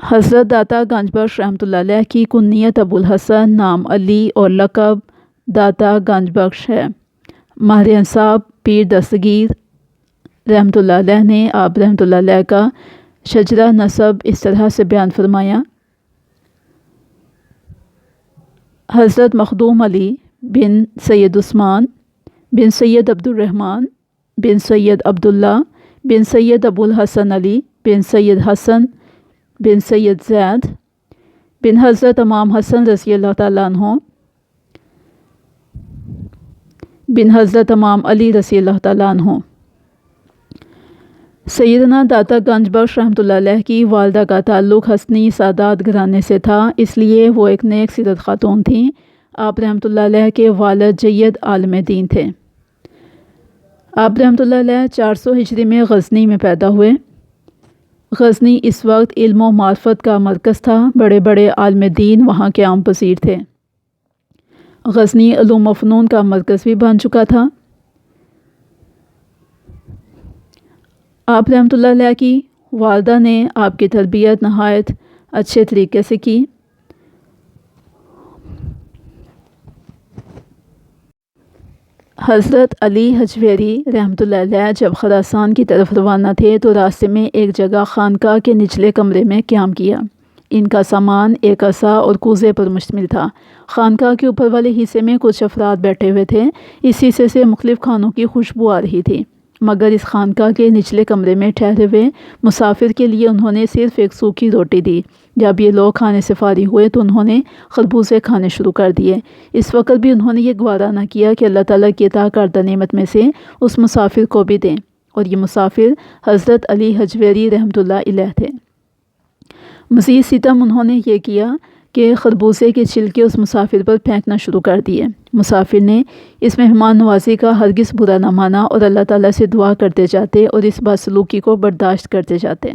حضرت داتا گنج بخش رحمۃ اللہ علیہ کی کنیت ابوالحسن، نام علی اور لقب داتا گنج بخش ہے۔ ماہر انصاب پیر دستگیر رحمۃ اللہ علیہ نے آپ رحمۃ اللہ علیہ کا شجرہ نسب اس طرح سے بیان فرمایا: حضرت مخدوم علی بن سید عثمان بن سید عبد الرحمن بن سید عبداللہ بن سید ابوالحسن علی بن سید حسن بن سید زید بن حضرت امام حسن رضی اللہ تعالیٰ عنہ بن حضرت امام علی رضی اللہ تعالیٰ عنہ۔ سیدنا داتا گنج بخش رحمۃ اللہ علیہ کی والدہ کا تعلق حسنی سادات گھرانے سے تھا، اس لیے وہ ایک نیک سیرت خاتون تھیں۔ آپ رحمۃ اللہ علیہ کے والد جید عالم دین تھے۔ آپ رحمۃ اللہ علیہ 400 ہجری میں غزنی میں پیدا ہوئے۔ غزنی اس وقت علم و معرفت کا مرکز تھا، بڑے بڑے عالم دین وہاں کے عام پذیر تھے۔ غزنی علوم و فنون کا مرکز بھی بن چکا تھا۔ آپ رحمۃ اللہ علیہ کی والدہ نے آپ کی تربیت نہایت اچھے طریقے سے کی۔ حضرت علی حجویری رحمۃ اللہ علیہ جب خراسان کی طرف روانہ تھے تو راستے میں ایک جگہ خانقاہ کے نچلے کمرے میں قیام کیا۔ ان کا سامان ایک عصا اور کوزے پر مشتمل تھا۔ خانقاہ کے اوپر والے حصے میں کچھ افراد بیٹھے ہوئے تھے۔ اس حصے سے مختلف کھانوں کی خوشبو آ رہی تھی، مگر اس خانقاہ کے نچلے کمرے میں ٹھہرے ہوئے مسافر کے لیے انہوں نے صرف ایک سوکھی روٹی دی۔ جب یہ لوگ کھانے سے فارغ ہوئے تو انہوں نے خربوزے کھانے شروع کر دیے۔ اس وقت بھی انہوں نے یہ گوارا نہ کیا کہ اللہ تعالیٰ کی عطا کردہ نعمت میں سے اس مسافر کو بھی دیں، اور یہ مسافر حضرت علی حجویری رحمۃ اللہ علیہ تھے۔ مزید ستم انہوں نے یہ کیا کہ خربوزے کے چھلکے اس مسافر پر پھینکنا شروع کر دیے۔ مسافر نے اس مہمان نوازی کا ہرگز برا نہ مانا اور اللہ تعالیٰ سے دعا کرتے جاتے اور اس بدسلوکی کو برداشت کرتے جاتے۔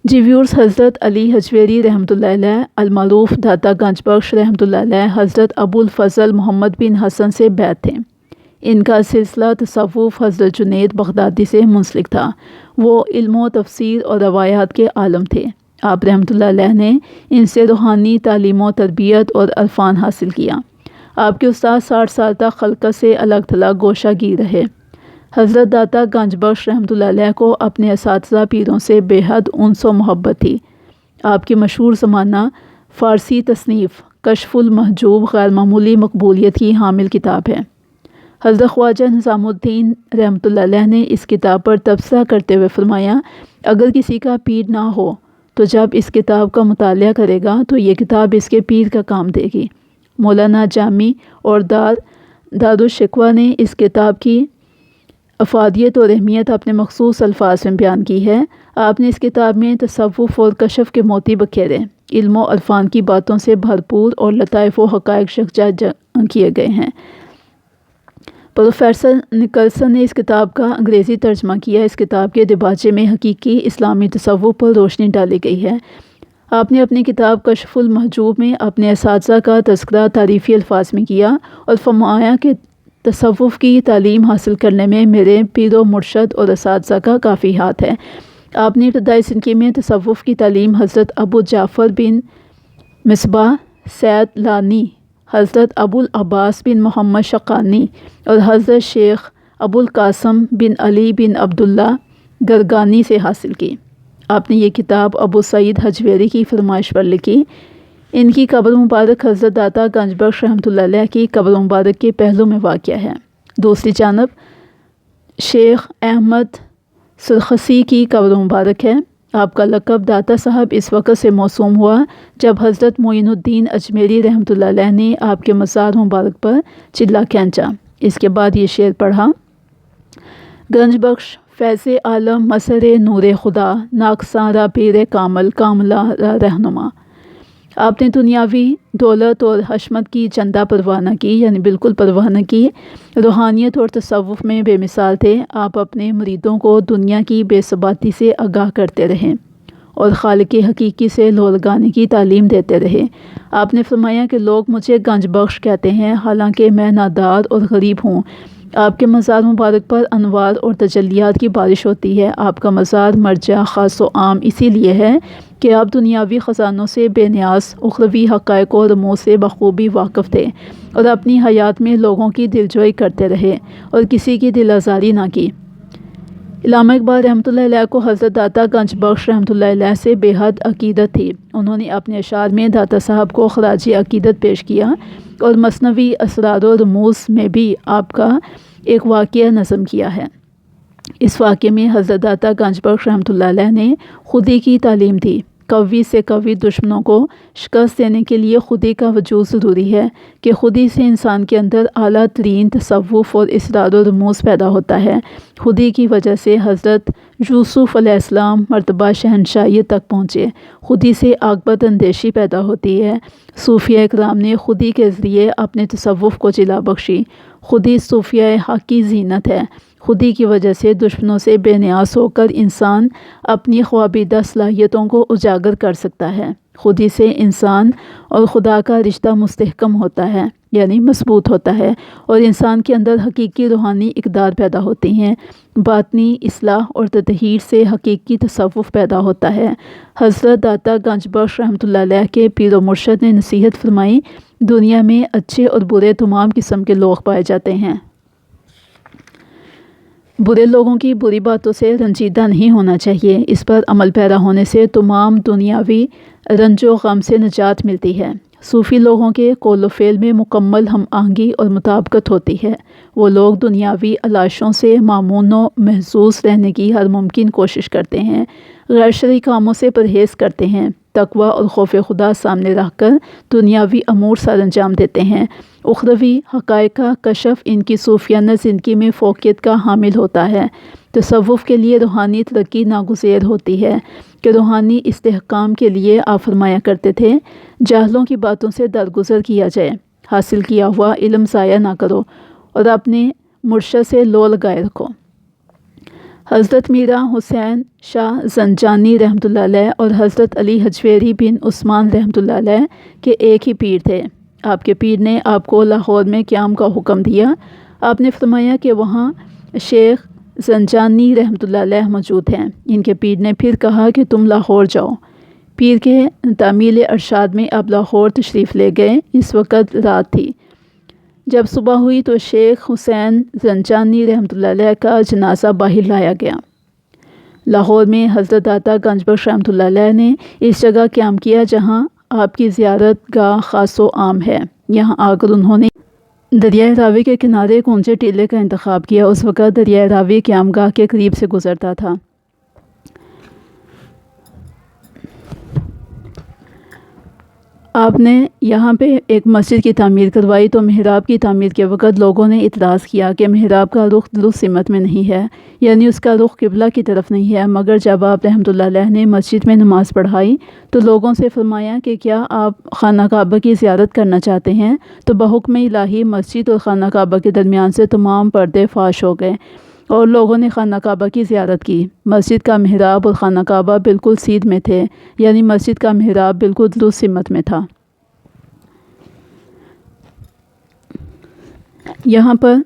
ویورز، حضرت علی حجویری رحمۃ اللہ علیہ المعروف داتا گنج بخش رحمۃ اللہ علیہ حضرت ابوالفضل محمد بن حسن سے بیعت تھے۔ ان کا سلسلہ تصوف حضرت جنید بغدادی سے منسلک تھا۔ وہ علم و تفسیر اور روایات کے عالم تھے۔ آپ رحمۃ اللہ علیہ نے ان سے روحانی تعلیم و تربیت اور عرفان حاصل کیا۔ آپ کے استاد 60 سال تک خلقت سے الگ تھلگ گوشہ گیر رہے۔ حضرت داتا گنج بخش رحمۃ اللہ علیہ کو اپنے اساتذہ پیروں سے بے حد انس و محبت تھی۔ آپ کی مشہور زمانہ فارسی تصنیف کشف المحجوب غیر معمولی مقبولیت کی حامل کتاب ہے۔ حضرت خواجہ نظام الدین رحمۃ اللہ علیہ نے اس کتاب پر تبصرہ کرتے ہوئے فرمایا: اگر کسی کا پیر نہ ہو تو جب اس کتاب کا مطالعہ کرے گا تو یہ کتاب اس کے پیر کا کام دے گی۔ مولانا جامی اور دارالشکوہ نے اس کتاب کی افادیت اور اہمیت اپنے مخصوص الفاظ میں بیان کی ہے۔ آپ نے اس کتاب میں تصوف اور کشف کے موتی بکھیرے، علم و عرفان کی باتوں سے بھرپور اور لطائف و حقائق یکجا کیے گئے ہیں۔ پروفیسر نکلسن نے اس کتاب کا انگریزی ترجمہ کیا۔ اس کتاب کے دباچے میں حقیقی اسلامی تصوف پر روشنی ڈالی گئی ہے۔ آپ نے اپنی کتاب کشف المحجوب میں اپنے اساتذہ کا تذکرہ تعریفی الفاظ میں کیا اور فرمایا کہ تصوف کی تعلیم حاصل کرنے میں میرے پیر و مرشد اور اساتذہ کا کافی ہاتھ ہے۔ آپ نے ابتدائی زندگی میں تصوف کی تعلیم حضرت ابو جعفر بن مصباح سید لانی، حضرت ابو العباس بن محمد شقانی اور حضرت شیخ ابو القاسم بن علی بن عبداللہ گرگانی سے حاصل کی۔ آپ نے یہ کتاب ابو سعید حجویری کی فرمائش پر لکھی۔ ان کی قبر مبارک حضرت داتا گنج بخش رحمۃ اللہ علیہ کی قبر مبارک کے پہلو میں واقع ہے۔ دوسری جانب شیخ احمد سرخسی کی قبر مبارک ہے۔ آپ کا لقب داتا صاحب اس وقت سے موسوم ہوا جب حضرت معین الدین اجمیری رحمۃ اللہ علیہ نے آپ کے مزار مبارک پر چلہ کھینچا۔ اس کے بعد یہ شعر پڑھا: گنج بخش فیض عالم مظہر نور خدا، ناقصاں را پیر کامل کاملہ را رہنما۔ آپ نے دنیاوی دولت اور حشمت کی چندہ پرواہ نہ کی، یعنی بالکل پرواہ نہ کی۔ روحانیت اور تصوف میں بے مثال تھے۔ آپ اپنے مریدوں کو دنیا کی بے ثباتی سے آگاہ کرتے رہے اور خالق حقیقی سے لو لگانے کی تعلیم دیتے رہے۔ آپ نے فرمایا کہ لوگ مجھے گنج بخش کہتے ہیں، حالانکہ میں نادار اور غریب ہوں۔ آپ کے مزار مبارک پر انوار اور تجلیات کی بارش ہوتی ہے۔ آپ کا مزار مرجع خاص و عام اسی لیے ہے کہ آپ دنیاوی خزانوں سے بے نیاز، اخروی حقائق و رموز سے بخوبی واقف تھے اور اپنی حیات میں لوگوں کی دلجوئی کرتے رہے اور کسی کی دل آزاری نہ کی۔ علامہ اقبال رحمۃ اللہ علیہ کو حضرت داتا گنج بخش رحمۃ اللہ علیہ سے بے حد عقیدت تھی۔ انہوں نے اپنے اشعار میں داتا صاحب کو خراج عقیدت پیش کیا اور مثنوی اسرار و رموز میں بھی آپ کا ایک واقعہ نظم کیا ہے۔ اس واقعے میں حضرت داتا گنج بخش رحمۃ اللہ علیہ نے خودی کی تعلیم دی۔ قوی سے قوی دشمنوں کو شکست دینے کے لیے خودی کا وجود ضروری ہے کہ خودی سے انسان کے اندر اعلیٰ ترین تصوف اور اسرار و رموز پیدا ہوتا ہے۔ خودی کی وجہ سے حضرت یوسف علیہ السلام مرتبہ شہنشاہیت تک پہنچے۔ خودی سے عاقبت اندیشی پیدا ہوتی ہے۔ صوفیہ کرام نے خودی کے ذریعے اپنے تصوف کو جلا بخشی۔ خودی صوفیہ حق کی زینت ہے۔ خودی کی وجہ سے دشمنوں سے بے نیاز ہو کر انسان اپنی خوابیدہ صلاحیتوں کو اجاگر کر سکتا ہے۔ خودی سے انسان اور خدا کا رشتہ مستحکم ہوتا ہے، یعنی مضبوط ہوتا ہے، اور انسان کے اندر حقیقی روحانی اقدار پیدا ہوتی ہیں۔ باطنی اصلاح اور تطہیر سے حقیقی تصوف پیدا ہوتا ہے۔ حضرت داتا گنج بخش رحمۃ اللہ علیہ کے پیر و مرشد نے نصیحت فرمائی، دنیا میں اچھے اور برے تمام قسم کے لوگ پائے جاتے ہیں۔ برے لوگوں کی بری باتوں سے رنجیدہ نہیں ہونا چاہیے۔ اس پر عمل پیرا ہونے سے تمام دنیاوی رنج و غم سے نجات ملتی ہے۔ صوفی لوگوں کے قول و فعل میں مکمل ہم آہنگی اور مطابقت ہوتی ہے۔ وہ لوگ دنیاوی علائشوں سے مامون و محظوظ رہنے کی ہر ممکن کوشش کرتے ہیں، غیر شرعی کاموں سے پرہیز کرتے ہیں، تقوی اور خوف خدا سامنے رکھ کر دنیاوی امور سر انجام دیتے ہیں۔ اخروی حقائق کا کشف ان کی صوفیانہ زندگی میں فوقیت کا حامل ہوتا ہے۔ تصوف کے لیے روحانی ترقی ناگزیر ہوتی ہے کہ روحانی استحکام کے لیے آپ فرمایا کرتے تھے، جاہلوں کی باتوں سے درگزر کیا جائے، حاصل کیا ہوا علم ضائع نہ کرو اور اپنے مرشد سے لو لگائے رکھو۔ حضرت میرا حسین شاہ زنجانی رحمۃ اللہ علیہ اور حضرت علی حجویری بن عثمان رحمۃ اللہ علیہ کے ایک ہی پیر تھے۔ آپ کے پیر نے آپ کو لاہور میں قیام کا حکم دیا۔ آپ نے فرمایا کہ وہاں شیخ زنجانی رحمۃ اللہ علیہ موجود ہیں۔ ان کے پیر نے پھر کہا کہ تم لاہور جاؤ۔ پیر کے تعمیل ارشاد میں آپ لاہور تشریف لے گئے۔ اس وقت رات تھی۔ جب صبح ہوئی تو شیخ حسین زنجانی رحمۃ اللہ علیہ کا جنازہ باہر لایا گیا۔ لاہور میں حضرت داتا گنج بخش رحمۃ اللہ علیہ نے اس جگہ قیام کیا جہاں آپ کی زیارت گاہ خاص و عام ہے۔ یہاں آ کر انہوں نے دریائے راوی کے کنارے ایک اونچے ٹیلے کا انتخاب کیا۔ اس وقت دریائے راوی قیام گاہ کے قریب سے گزرتا تھا۔ آپ نے یہاں پہ ایک مسجد کی تعمیر کروائی تو محراب کی تعمیر کے وقت لوگوں نے اعتراض کیا کہ محراب کا رخ درست سمت میں نہیں ہے، یعنی اس کا رخ قبلہ کی طرف نہیں ہے۔ مگر جب آپ رحمۃ اللہ علیہ نے مسجد میں نماز پڑھائی تو لوگوں سے فرمایا کہ کیا آپ خانہ کعبہ کی زیارت کرنا چاہتے ہیں؟ تو بحکم الہی مسجد اور خانہ کعبہ کے درمیان سے تمام پردے فاش ہو گئے اور لوگوں نے خانہ کعبہ کی زیارت کی۔ مسجد کا محراب اور خانہ کعبہ بالکل سیدھ میں تھے، یعنی مسجد کا محراب بالکل درست سمت میں تھا۔ یہاں پر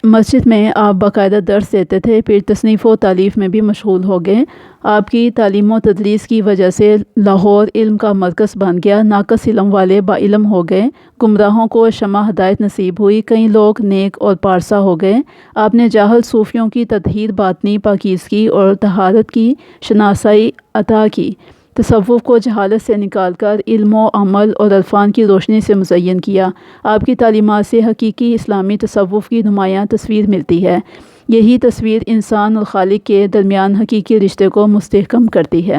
مسجد میں آپ باقاعدہ درس دیتے تھے، پھر تصنیف و تالیف میں بھی مشغول ہو گئے۔ آپ کی تعلیم و تدریس کی وجہ سے لاہور علم کا مرکز بن گیا۔ ناقص علم والے با علم ہو گئے، گمراہوں کو شمع ہدایت نصیب ہوئی، کئی لوگ نیک اور پارسا ہو گئے۔ آپ نے جاہل صوفیوں کی تطہیر، باطنی پاکیزگی اور طہارت کی شناسائی عطا کی۔ تصوف کو جہالت سے نکال کر علم و عمل اور عرفان کی روشنی سے مزین کیا۔ آپ کی تعلیمات سے حقیقی اسلامی تصوف کی نمایاں تصویر ملتی ہے۔ یہی تصویر انسان اور خالق کے درمیان حقیقی رشتے کو مستحکم کرتی ہے۔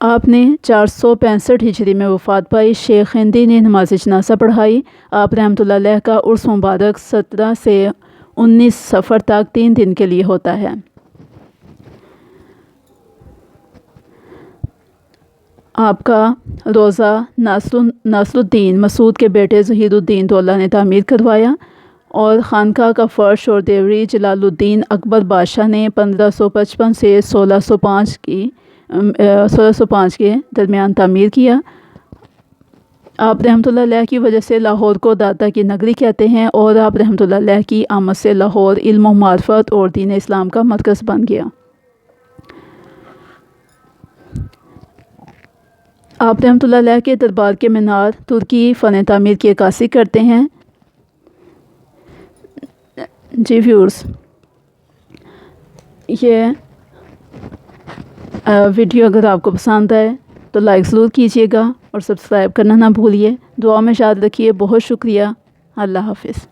آپ نے 465 ہجری میں وفات پائی۔ شیخ ہندی نے نماز جنازہ پڑھائی۔ آپ رحمۃ اللہ علیہ کا عرس مبارک 17 سے 19 صفر تک 3 دن کے لیے ہوتا ہے۔ آپ کا روزہ ناصر الدین مسعود کے بیٹے ظہیر الدین دولہ نے تعمیر کروایا اور خانقاہ کا فرش اور دیوری جلال الدین اکبر بادشاہ نے 1555 سے 1605 کے درمیان تعمیر کیا۔ آپ رحمۃ اللہ علیہ کی وجہ سے لاہور کو داتا کی نگری کہتے ہیں، اور آپ رحمۃ اللہ علیہ کی آمد سے لاہور علم و معرفت اور دین اسلام کا مرکز بن گیا۔ آپ رحمۃ اللہ علیہ کے دربار کے مینار ترکی فن تعمیر کی عکاسی کرتے ہیں۔ جی ویورز، یہ ویڈیو اگر آپ کو پسند آئے تو لائک ضرور کیجیے گا اور سبسکرائب کرنا نہ بھولیے۔ دعا میں یاد رکھیے۔ بہت شکریہ۔ اللہ حافظ۔